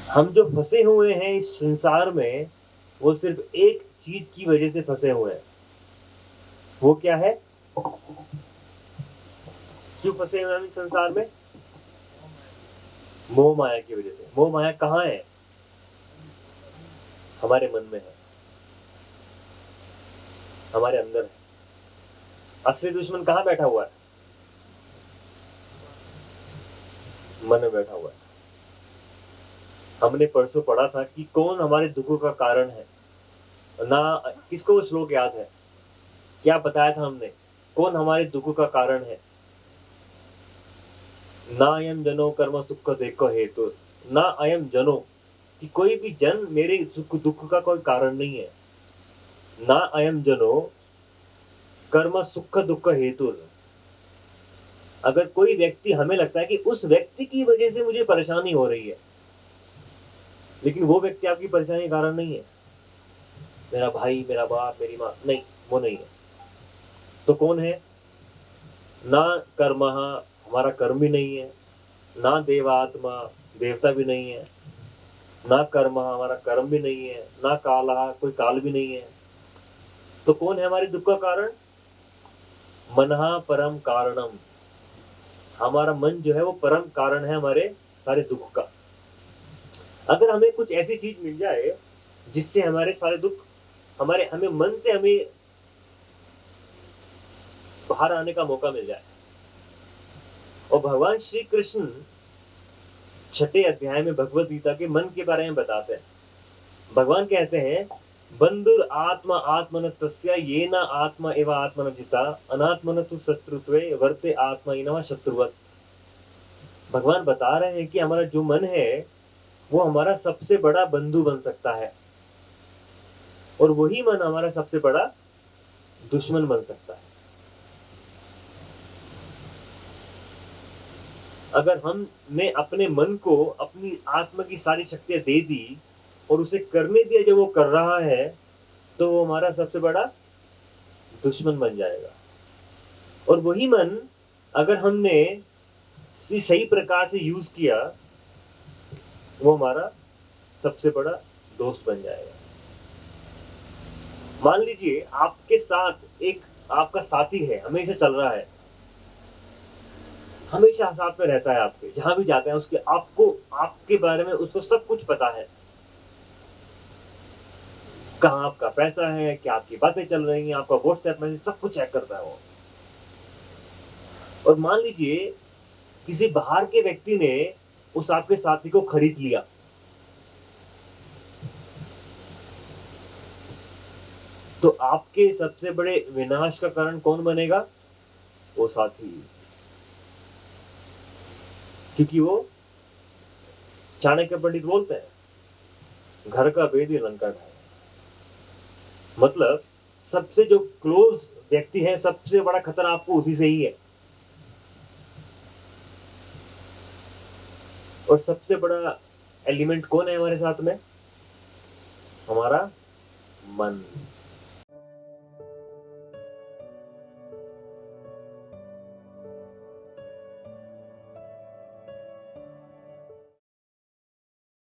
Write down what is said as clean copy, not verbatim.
हम जो फंसे हुए हैं इस संसार में, वो सिर्फ एक चीज की वजह से फंसे हुए हैं। वो क्या है? क्यों फंसे हुए हैं हम इस संसार में? मोह माया की वजह से। मोह माया कहाँ है? हमारे मन में है, हमारे अंदर है। असली दुश्मन कहाँ बैठा हुआ है? मन में बैठा हुआ है। हमने परसों पढ़ा था कि कौन हमारे दुखों का कारण है ना। किसको वो श्लोक याद है? क्या बताया था हमने? कौन हमारे दुखों का कारण है? ना अयम जनो कर्म सुख देखो हेतु। ना अयम जनो, कि कोई भी जन मेरे सुख दुख का कोई कारण नहीं है। ना अयम जनो कर्म सुख दुख हेतु। अगर कोई व्यक्ति, हमें लगता है कि उस व्यक्ति की वजह से मुझे परेशानी हो रही है, लेकिन वो व्यक्ति आपकी परेशानी का कारण नहीं है। मेरा भाई, मेरा बाप, मेरी माँ, नहीं, वो नहीं है। तो कौन है? ना कर्म, हमारा कर्म भी नहीं है। ना देवात्मा, देवता भी नहीं है। ना कर्म, हमारा कर्म भी नहीं है। ना काल, कोई काल भी नहीं है। तो कौन है हमारे दुख का कारण? मनहा परम कारणम। हमारा मन जो है वो परम कारण है हमारे सारे दुख का। अगर हमें कुछ ऐसी चीज मिल जाए जिससे हमारे सारे दुख, हमारे हमें मन से हमें बाहर आने का मौका मिल जाए। और भगवान श्री कृष्ण छठे अध्याय में भगवत गीता के मन के बारे में बताते हैं। भगवान कहते हैं, बंधुर आत्मा आत्मन तस्य येन आत्मा एव आत्मन जिता अनात्मन तु शत्रुत्वे वर्ते आत्मा इनवा शत्रुवत। भगवान बता रहे हैं कि हमारा जो मन है वो हमारा सबसे बड़ा बंधु बन सकता है, और वही मन हमारा सबसे बड़ा दुश्मन बन सकता है। अगर हमने अपने मन को अपनी आत्मा की सारी शक्तियां दे दी और उसे करने दिया जो वो कर रहा है, तो वो हमारा सबसे बड़ा दुश्मन बन जाएगा। और वही मन अगर हमने सही प्रकार से यूज किया, वो हमारा सबसे बड़ा दोस्त बन जाएगा। मान लीजिए आपके साथ एक आपका साथी है, हमेशा चल रहा है, हमेशा साथ में रहता है आपके, जहां भी जाते हैं उसके, आपको आपके बारे में उसको सब कुछ पता है। कहाँ आपका पैसा है, क्या आपकी बातें चल रही हैं, आपका व्हाट्सएप मैसेज सब कुछ चेक करता है वो। और मान लीजिए किसी बाहर के व्यक्ति ने उस आपके साथी को खरीद लिया, तो आपके सबसे बड़े विनाश का कारण कौन बनेगा? वो साथी। क्योंकि वो, चाणक्य पंडित बोलते हैं, घर का भेद ही लंका ढाए। मतलब सबसे जो क्लोज व्यक्ति है, सबसे बड़ा खतरा आपको उसी से ही है। और सबसे बड़ा एलिमेंट कौन है हमारे साथ में? हमारा मन।